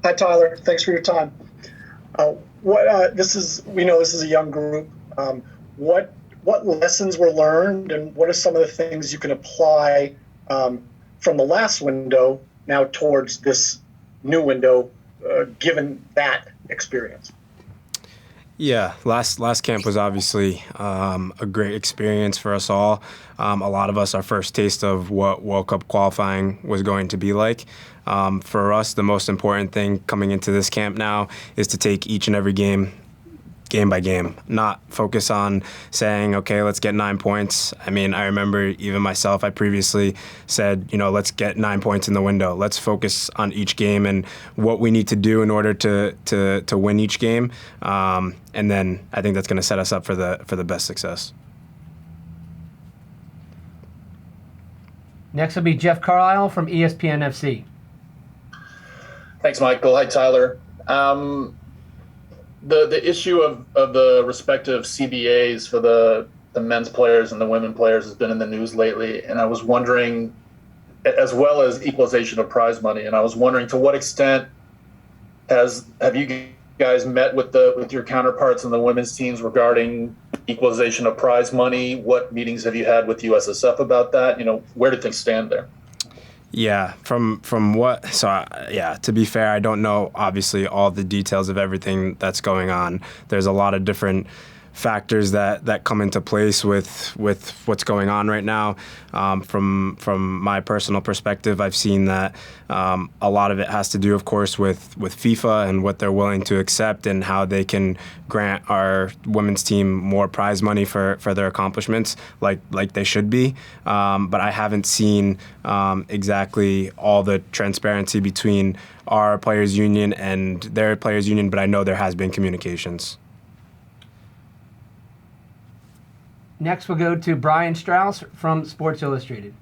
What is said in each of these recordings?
Hi, Tyler. Thanks for your time. We know this is a young group. What lessons were learned, and what are some of the things you can apply from the last window now towards this new window, given that experience? Yeah, last camp was obviously a great experience for us all. A lot of us, our first taste of what World Cup qualifying was going to be like. For us, the most important thing coming into this camp now is to take each and every game by game, not focus on saying, okay, let's get 9 points. I mean, I remember even myself, I previously said, let's get 9 points in the window. Let's focus on each game and what we need to do in order to win each game. And then I think that's going to set us up for the best success. Next will be Jeff Carlisle from ESPN FC. Thanks, Michael. Hi, Tyler. The issue of the respective CBAs for the men's players and the women players has been in the news lately, and I was wondering, as well as equalization of prize money, and I was wondering to what extent have you guys met with your counterparts in the women's teams regarding equalization of prize money? What meetings have you had with USSF about that? Where do things stand there? Yeah, to be fair, I don't know obviously all the details of everything that's going on. There's a lot of different factors that come into place with what's going on right now. From my personal perspective, I've seen that a lot of it has to do, of course, with FIFA and what they're willing to accept and how they can grant our women's team more prize money for their accomplishments, like they should be. But I haven't seen exactly all the transparency between our players' union and their players' union, but I know there has been communications. Next, we'll go to Brian Strauss from Sports Illustrated.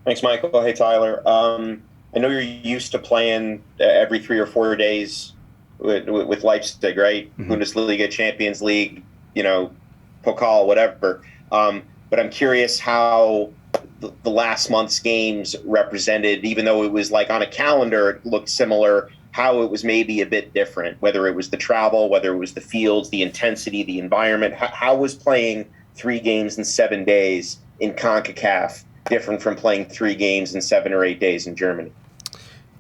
Thanks, Michael. Hey, Tyler. I know you're used to playing every 3 or 4 days with Leipzig, right? Mm-hmm. Bundesliga, Champions League, Pokal, whatever. But I'm curious how the last month's games represented, even though it was like on a calendar, it looked similar, how it was maybe a bit different, whether it was the travel, whether it was the fields, the intensity, the environment. How was playing 3 games in 7 days in CONCACAF different from playing 3 games in 7 or 8 days in Germany?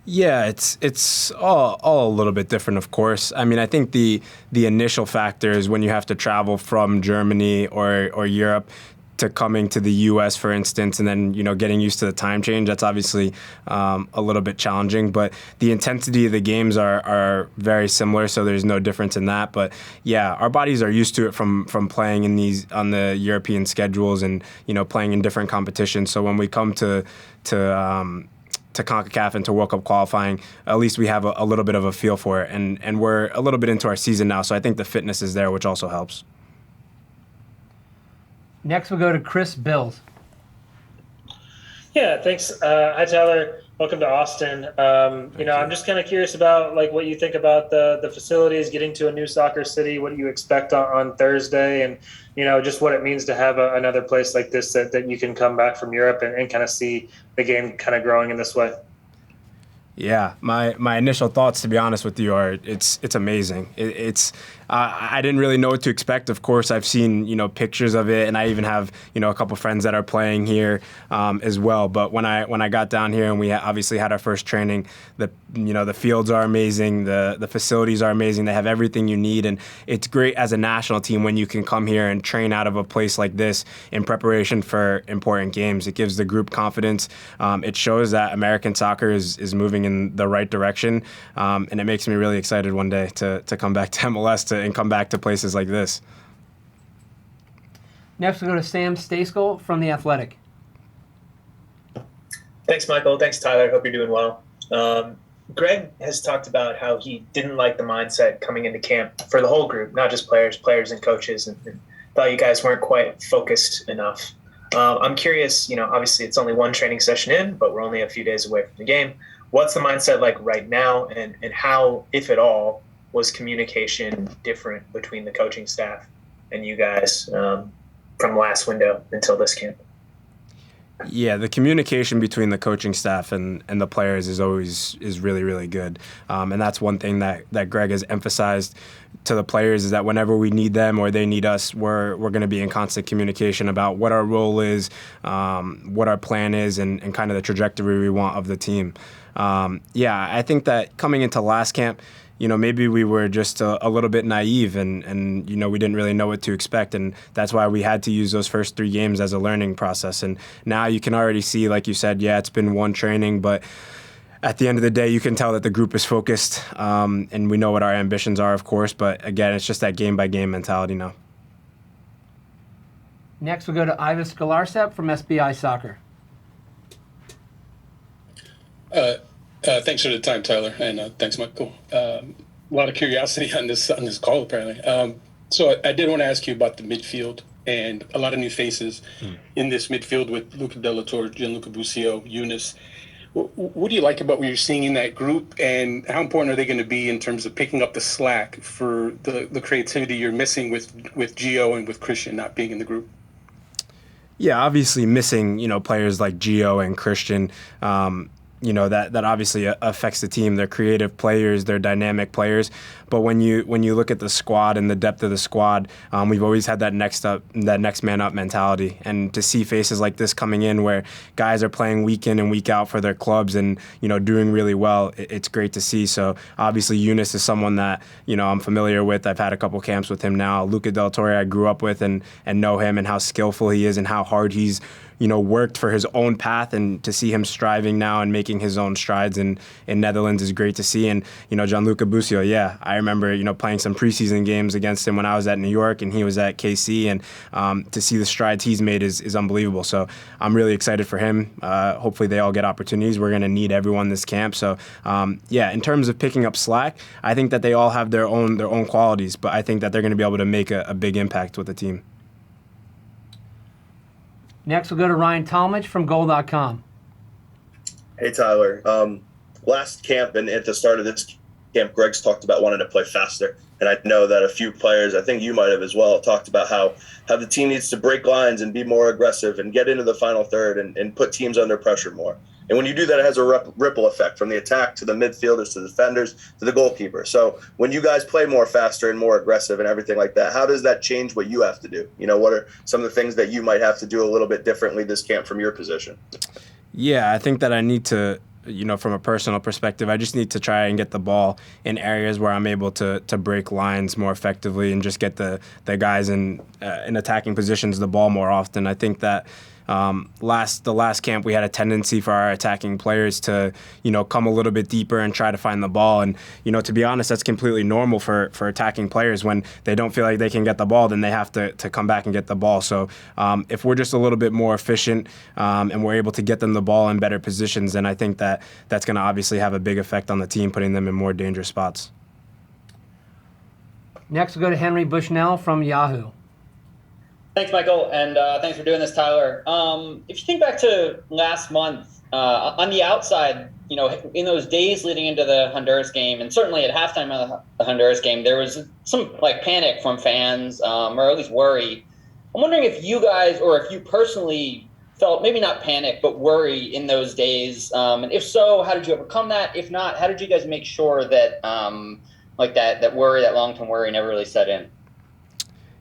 Yeah, it's all a little bit different, of course. I mean, I think the initial factor is when you have to travel from Germany or Europe to coming to the U.S., for instance, and then, getting used to the time change. That's obviously a little bit challenging, but the intensity of the games are very similar, so there's no difference in that. But yeah, our bodies are used to it from playing on the European schedules and, playing in different competitions. So when we come to CONCACAF and to World Cup qualifying, at least we have a little bit of a feel for it. And we're a little bit into our season now, so I think the fitness is there, which also helps. Next, we'll go to Chris Bills. Yeah, thanks. Hi, Tyler. Welcome to Austin. I'm just kind of curious about what you think about the facilities, getting to a new soccer city. What do you expect on Thursday, and just what it means to have another place like this that you can come back from Europe and kind of see the game kind of growing in this way. Yeah, my initial thoughts, to be honest with you, are it's amazing. I didn't really know what to expect. Of course, I've seen pictures of it, and I even have a couple friends that are playing here as well. But when I got down here and we obviously had our first training, the fields are amazing, the facilities are amazing. They have everything you need, and it's great as a national team when you can come here and train out of a place like this in preparation for important games. It gives the group confidence. It shows that American soccer is moving in the right direction, and it makes me really excited one day to come back to MLS and come back to places like this. Next, we'll go to Sam Stejskal from The Athletic. Thanks, Michael. Thanks, Tyler. Hope you're doing well. Greg has talked about how he didn't like the mindset coming into camp for the whole group, not just players and coaches, and thought you guys weren't quite focused enough. I'm curious, obviously it's only one training session in, but we're only a few days away from the game. What's the mindset like right now, and how, if at all, was communication different between the coaching staff and you guys from last window until this camp? Yeah, the communication between the coaching staff and the players is really, really good. And that's one thing that Greg has emphasized to the players, is that whenever we need them or they need us, we're going to be in constant communication about what our role is, what our plan is, and kind of the trajectory we want of the team. Yeah, I think that coming into last camp, maybe we were just a little bit naive and we didn't really know what to expect. And that's why we had to use those first 3 games as a learning process. And now you can already see, like you said, yeah, it's been one training, but at the end of the day, you can tell that the group is focused, and we know what our ambitions are, of course. But again, it's just that game-by-game mentality now. Next, we'll go to Ivan Skolarsep from SBI Soccer. Thanks for the time, Tyler, and thanks, Michael. A lot of curiosity on this call, apparently. So I did want to ask you about the midfield and a lot of new faces in this midfield with Luca Delatorre, Gianluca Busio, Eunice. What do you like about what you're seeing in that group, and how important are they going to be in terms of picking up the slack for the creativity you're missing with Gio and with Christian not being in the group? Yeah, obviously missing players like Gio and Christian. That obviously affects the team. They're creative players, they're dynamic players. But when you look at the squad and the depth of the squad, we've always had that next man up mentality. And to see faces like this coming in, where guys are playing week in and week out for their clubs and doing really well, it's great to see. So obviously Eunice is someone that I'm familiar with. I've had a couple camps with him now. Luca Delatorre I grew up with and know him and how skillful he is and how hard he's worked for his own path, and to see him striving now and making his own strides in Netherlands is great to see. And Gianluca Busio, yeah, I remember playing some preseason games against him when I was at New York and he was at KC, and to see the strides he's made is unbelievable. So I'm really excited for him. Hopefully they all get opportunities. We're going to need everyone this camp. So yeah, in terms of picking up slack, I think that they all have their own qualities, but I think that they're going to be able to make a big impact with the team. Next, we'll go to Ryan Talmadge from Goal.com. Hey, Tyler. Last camp and at the start of this camp, Greg's talked about wanting to play faster. And I know that a few players, I think you might have as well, talked about how the team needs to break lines and be more aggressive and get into the final third and put teams under pressure more. And when you do that, it has a ripple effect from the attack to the midfielders to the defenders to the goalkeeper. So when you guys play more faster and more aggressive and everything like that, how does that change what you have to do? What are some of the things that you might have to do a little bit differently this camp from your position? Yeah, I think that I need to, from a personal perspective, I just need to try and get the ball in areas where I'm able to break lines more effectively and just get the guys in attacking positions the ball more often. I think that the last camp we had a tendency for our attacking players to come a little bit deeper and try to find the ball, and to be honest, that's completely normal for attacking players. When they don't feel like they can get the ball, then they have to come back and get the ball. So if we're just a little bit more efficient and we're able to get them the ball in better positions, then I think that's going to obviously have a big effect on the team, putting them in more dangerous spots. Next, we'll go to Henry Bushnell from Yahoo. Thanks, Michael, and thanks for doing this, Tyler. If you think back to last month, on the outside, in those days leading into the Honduras game, and certainly at halftime of the Honduras game, there was some panic from fans, or at least worry. I'm wondering if you guys, or if you personally felt maybe not panic, but worry in those days, and if so, how did you overcome that? If not, how did you guys make sure that that worry, that long-term worry, never really set in?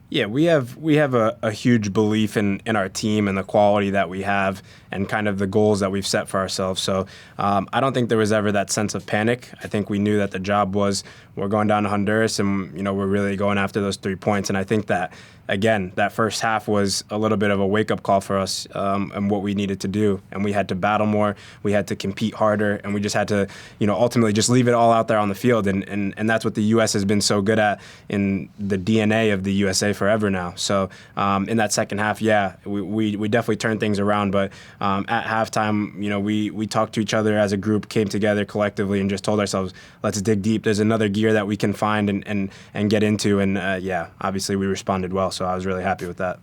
Yeah, we have a huge belief in our team and the quality that we have and kind of the goals that we've set for ourselves. So I don't think there was ever that sense of panic. I think we knew that the job was we're going down to Honduras and we're really going after those 3 points. And I think that, again, that first half was a little bit of a wake-up call for us and what we needed to do. And we had to battle more, we had to compete harder, and we just had to ultimately just leave it all out there on the field. And that's what the U.S. has been so good at in the DNA of the USA forever now. So in that second half, yeah, we definitely turned things around. But at halftime, we talked to each other as a group, came together collectively, and just told ourselves, let's dig deep. There's another gear that we can find and get into. And yeah, obviously we responded well. So I was really happy with that.